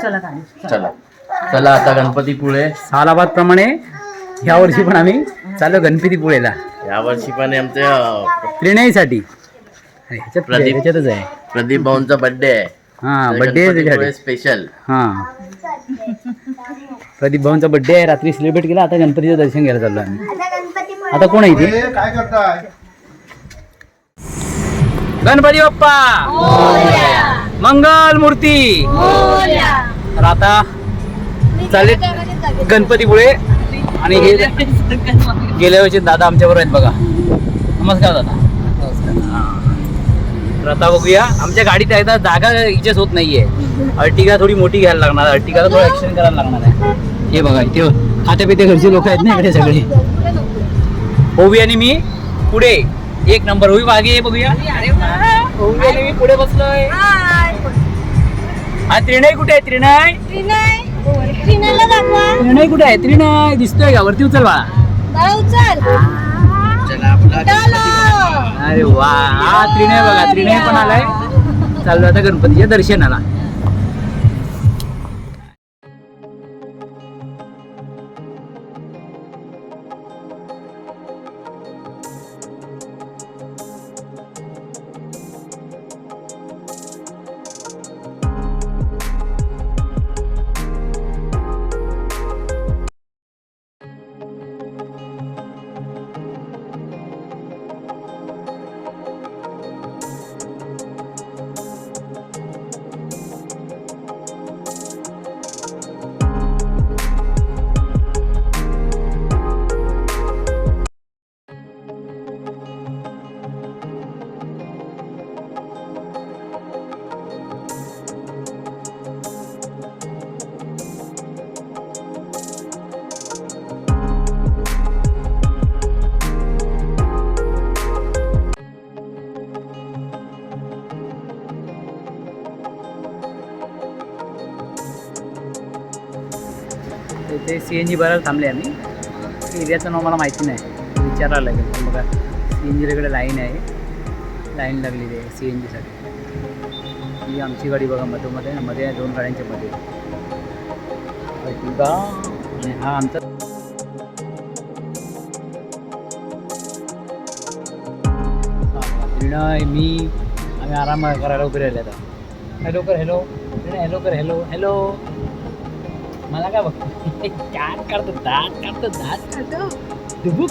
चला चला आता गणपतीपुळे सालाबाद प्रमाणे ह्या वर्षी पण आम्ही चाललो गणपतीपुळेला. या वर्षी पण आमच्या त्रिनयीसाठी प्रदीप त्याच्यातच आहे. प्रदीप भाऊंचा बर्थडे आहे. हा बर्थडे आहे त्याच्यासाठी स्पेशल. हा प्रदीप भाऊंचा बर्थडे आहे. रात्री सेलिब्रेट केला. आता गणपतीचं दर्शन घ्यायला चाललो आम्ही. आता कोण आहे इथे? काय करताय? गणपती बाप्पा मंगल मूर्ती. तर आता चालेल गणपतीपुळे. आणि हे गेल्या वर्षी दादा आमच्या बरोबर आहेत बघा. नमस्कार दादा. तर आता बघूया. आमच्या गाडीत एकदा जागा इथेच होत नाहीये. अर्टिगा थोडी मोठी घ्यायला लागणार. अर्टिगाला थोडं ऍक्शन करायला लागणार आहे. हे बघा इथे खाते पिते घरचे लोक आहेत ना इकडे सगळे. ओवी आणि मी पुढे एक नंबर. ओवी मागे बघूया. ओवी आणि मी पुढे बसलोय. हा त्रिनय कुठे आहे? त्रिनय त्रिनय कुठे आहे? त्रिनय दिसतोय का? वरती उचल बाळा. अरे वा. हा त्रिनय बघा. त्रिनय पण आलाय. चाललो आता गणपतीच्या दर्शनाला. ते CNG भरायला थांबले आम्ही. एरियाचं नाव मला माहिती नाही. विचारायला लागेल. पण बघा CNGकडे लाईन आहे. लाईन लागलेली आहे CNGसाठी. ही आमची गाडी बघा मध्ये मध्ये दोन गाड्यांच्या मध्ये. आणि हा आमचा त्रिनय मी आम्ही आराम करायला उभे राहिले. आता हॅलो कर. हॅलो हॅलो कर. Hello hello. मला काय बघतो? दात काढतो डुबुक.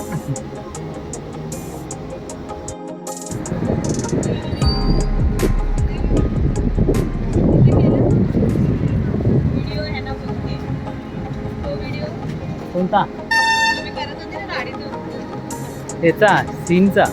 कोणता? याचा सीनचा.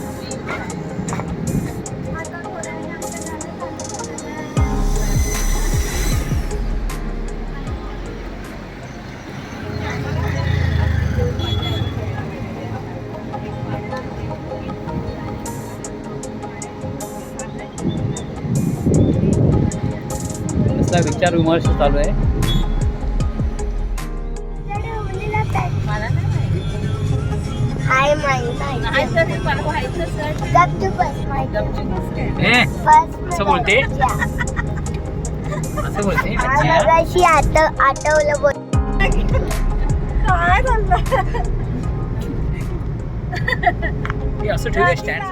विचार विमर्श चालू आहे. असं बोलते. असं बोलते. आठवलं बोल. असं ठेवूया स्टँड.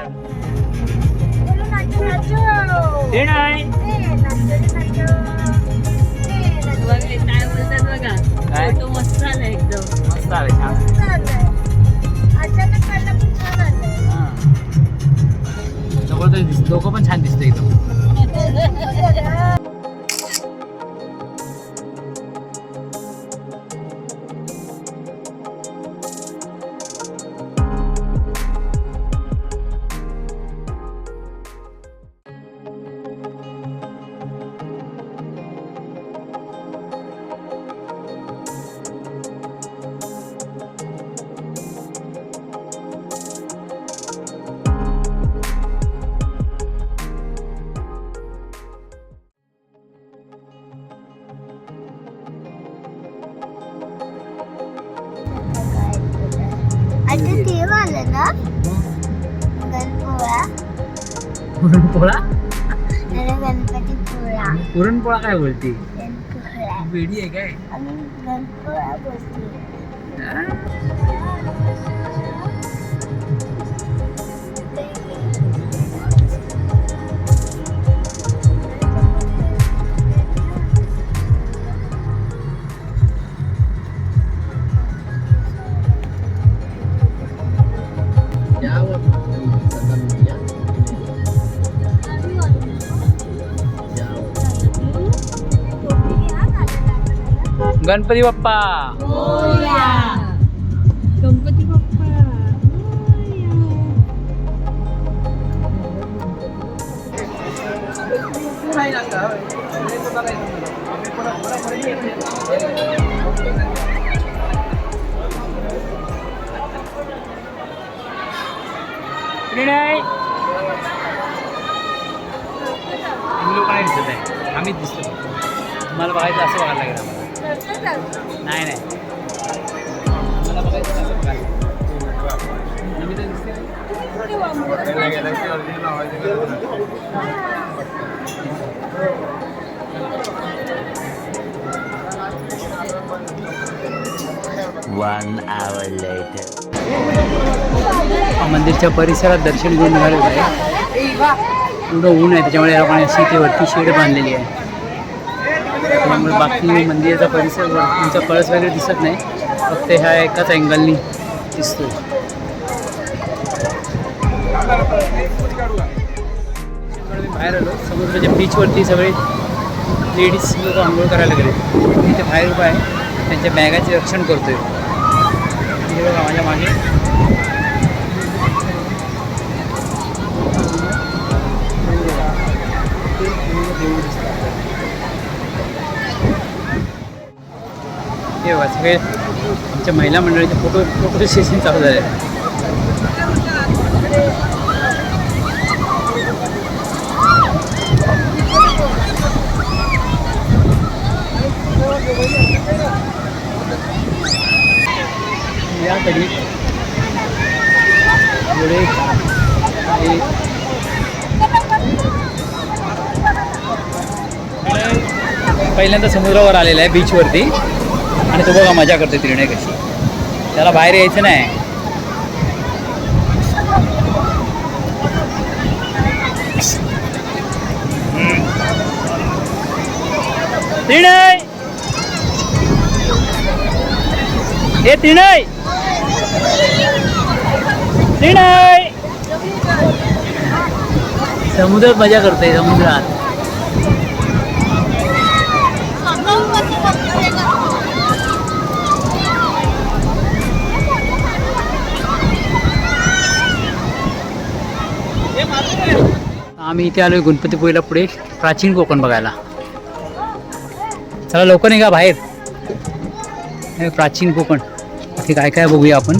मस्त आलं. एकदम मस्त आलं. छान. जबरदस्त. लोक पण छान दिसतं एकदम. आता देव आलं ना गणपोळा. पुरणपोळा. गणपती पोळा. पुरणपोळा काय बोलते? गणपोळा. वेडी आहे काय? आणि गणपती बसली. गणपती बाप्पा गणपती बाप्पा लोक नाही दिसत आहे, आम्हीच दिसतो. तुम्हाला बघायचं असं बघायला लागेल आम्हाला. नाही नाही मला बघायचं असं बघायला. नवीन दिसते मंदिरच्या परिसरात दर्शन घेऊन निघालेलं आहे. पुढं ऊन आहे त्याच्यामुळे या लोकांनी अशी ते वरती शेड बांधलेली आहे. त्यामुळे बाकी मंदिराचा परिसर तुमचा कळस वगैरे दिसत नाही, फक्त ह्या एकाच अँगलनी दिसतोय. बाहेर आलो समुद्राच्या बीचवरती सगळे लेडीज लोक आंघोळ करायला गेले. तिथे बाहेर उभा आहे, त्यांच्या बॅगाचे रक्षण करतोय. हे बघा माझ्या मागे हे बघा सगळे आमच्या महिला मंडळीचे फोटो सेशन चालू झाले आहे. याकडे पुढे पहिल्यांदा समुद्रावर आलेला आहे बीचवरती, आणि तो बघा मजा करते त्रिणे कशी. त्याला बाहेर यायचं नाही. त्रिणय हे त्रिणय त्रिणय समुद्रात मजा करते समुद्रात. आम्ही इथे आलोय गणपतीपुळेला पुढे प्राचीन कोकण बघायला. चला लवकर निघा बाहेर. हे प्राचीन कोकण इथे काय काय बघूया आपण.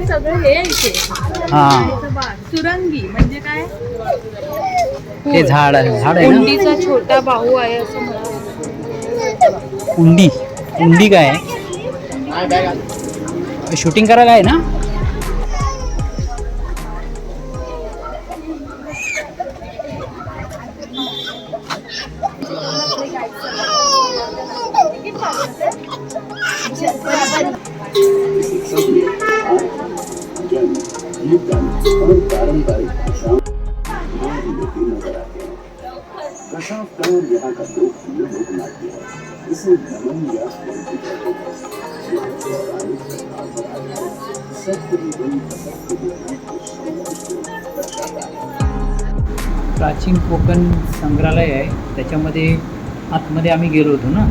सगळं हे इथे हा सुरंगी म्हणजे काय? हे झाड आहे ना. उंडीचा छोटा भाऊ आहे असं म्हणा. उंडी उंडी काय आहे? शूटिंग करायला आहे ना. प्राचीन कोकण संग्रहालय आहे, त्याच्यामध्ये आतमध्ये आम्ही गेलो होतो ना,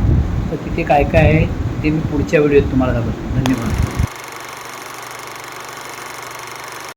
तर तिथे काय काय आहे ते मी पुढच्या व्हिडिओत तुम्हाला दाखवतो. धन्यवाद.